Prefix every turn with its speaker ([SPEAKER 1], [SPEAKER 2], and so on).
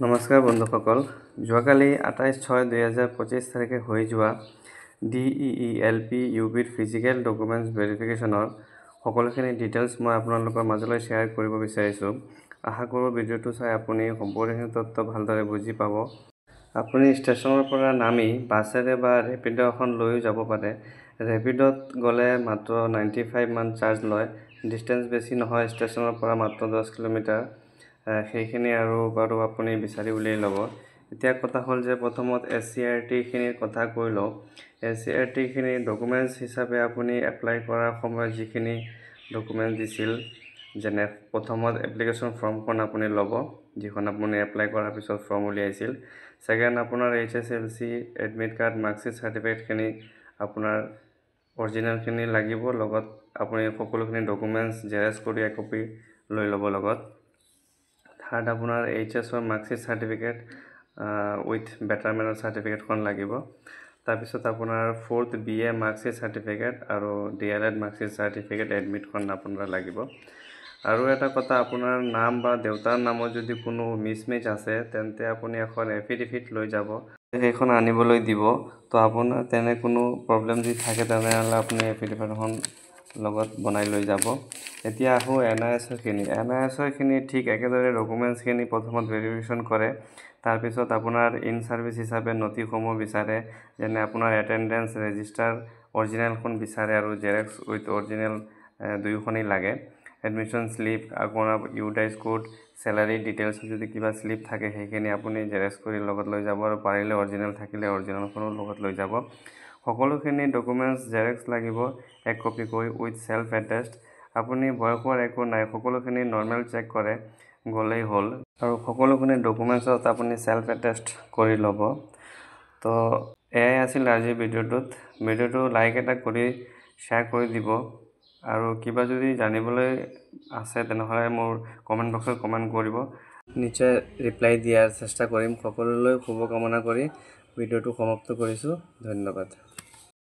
[SPEAKER 1] নমস্কাৰ বন্ধুসকল, যোৱাকালি 28/6/2025 তাৰিখে হৈ যোৱা DEELP UBৰ ফিজিকেল ডকুমেণ্টছ ভেৰিফিকেশ্যনৰ সকলোখিনি ডিটেইলছ মই আপোনালোকৰ মাজলৈ শ্বেয়াৰ কৰিব বিচাৰিছোঁ। আশা কৰোঁ ভিডিঅ'টো চাই আপুনি সম্পূৰ্ণখিনি তথ্য ভালদৰে বুজি পাব। আপুনি ষ্টেচনৰ পৰা নামি বাছেৰে বা ৰেপিড' এখন লৈও যাব পাৰে। ৰেপিডত গ'লে মাত্ৰ 95 মান চাৰ্জ লয়। ডিষ্টেঞ্চ বেছি নহয়, ষ্টেচনৰ পৰা মাত্ৰ 10 কিলোমিটাৰ। সেইখিনি আৰু বাৰু আপুনি বিচাৰি উলিয়াই ল'ব। এতিয়া কথা হ'ল যে প্ৰথমত SCRT খিনিৰ কথা কৈ লওঁ। SCRT খিনি ডকুমেণ্টছ হিচাপে আপুনি এপ্লাই কৰাৰ সময়ত যিখিনি ডকুমেণ্টছ দিছিল, যেনে প্ৰথমত এপ্লিকেশ্যন ফৰ্মখন আপুনি ল'ব, যিখন আপুনি এপ্লাই কৰাৰ পিছত ফৰ্ম উলিয়াইছিল। ছেকেণ্ড, আপোনাৰ HSLC এডমিট কাৰ্ড, মাৰ্কশ্বিট চাৰ্টিফিকেটখিনি আপোনাৰ অৰিজিনেলখিনি লাগিব। লগত আপুনি সকলোখিনি ডকুমেণ্টছ জেৰক্স কৰি একপি লৈ ল'ব লগত। থাৰ্ড, আপোনাৰ HSৰ মাৰ্কশ্বিট চাৰ্টিফিকেট উইথ বেটাৰমেণ্টৰ চাৰ্টিফিকেটখন লাগিব। তাৰপিছত আপোনাৰ ফ'ৰ্থ BA মাৰ্কশ্বিট চাৰ্টিফিকেট আৰু DLED মাৰ্কশ্বিট চাৰ্টিফিকেট এডমিটখন আপোনাৰ লাগিব। আৰু এটা কথা, আপোনাৰ নাম বা দেউতাৰ নামত যদি কোনো মিছমেচ আছে তেন্তে আপুনি এখন এফিডেভিট লৈ যাব, সেইখন আনিবলৈ দিব। তো আপোনাৰ তেনে কোনো প্ৰব্লেম যদি থাকে তেনেহ'লে আপুনি এফিডেভিটখন লগত বনাই লৈ যাব। এতিয়া আহোঁ NISৰ খিনি ঠিক একেদৰে ডকুমেণ্টছখিনি প্ৰথমত ভেৰিফিকেশ্যন কৰে। তাৰপিছত আপোনাৰ ইন ছাৰ্ভিচ হিচাপে নথিসমূহ বিচাৰে, যেনে আপোনাৰ এটেণ্ডেঞ্চ ৰেজিষ্টাৰ অৰিজিনেলখন বিচাৰে আৰু জেৰক্স উইথ অৰিজিনেল দুয়োখনেই লাগে। এডমিশ্যন শ্লিপ, আপোনাৰ ইউডাইজ কোড, চেলাৰী ডিটেইলছ যদি কিবা শ্লিপ থাকে সেইখিনি আপুনি জেৰক্স কৰি লগত লৈ যাব, আৰু পাৰিলে অৰিজিনেল থাকিলে অৰিজিনেলখনো লগত লৈ যাব। সকলোখিনি ডকুমেণ্টছ জেৰক্স লাগিব এক কপিকৈ উইথ ছেল্ফ এটেষ্ট। আপুনি ভয় খোৱাৰ একো নাই, সকলোখিনি নৰ্মেল চেক কৰে গ'লেই হ'ল, আৰু সকলোখিনি ডকুমেণ্টছত আপুনি ছেল্ফ এটেষ্ট কৰি ল'ব। তো এয়াই আছিল আজিৰ ভিডিঅ'টো লাইক এটা কৰি শ্বেয়াৰ কৰি দিব, আৰু কিবা যদি জানিবলৈ আছে তেনেহ'লে মোৰ কমেণ্ট বক্সত কমেণ্ট কৰিব, নিশ্চয় ৰিপ্লাই দিয়াৰ চেষ্টা কৰিম। সকলোলৈ শুভকামনা কৰি ভিডিঅ'টো সমাপ্ত কৰিছোঁ। ধন্যবাদ।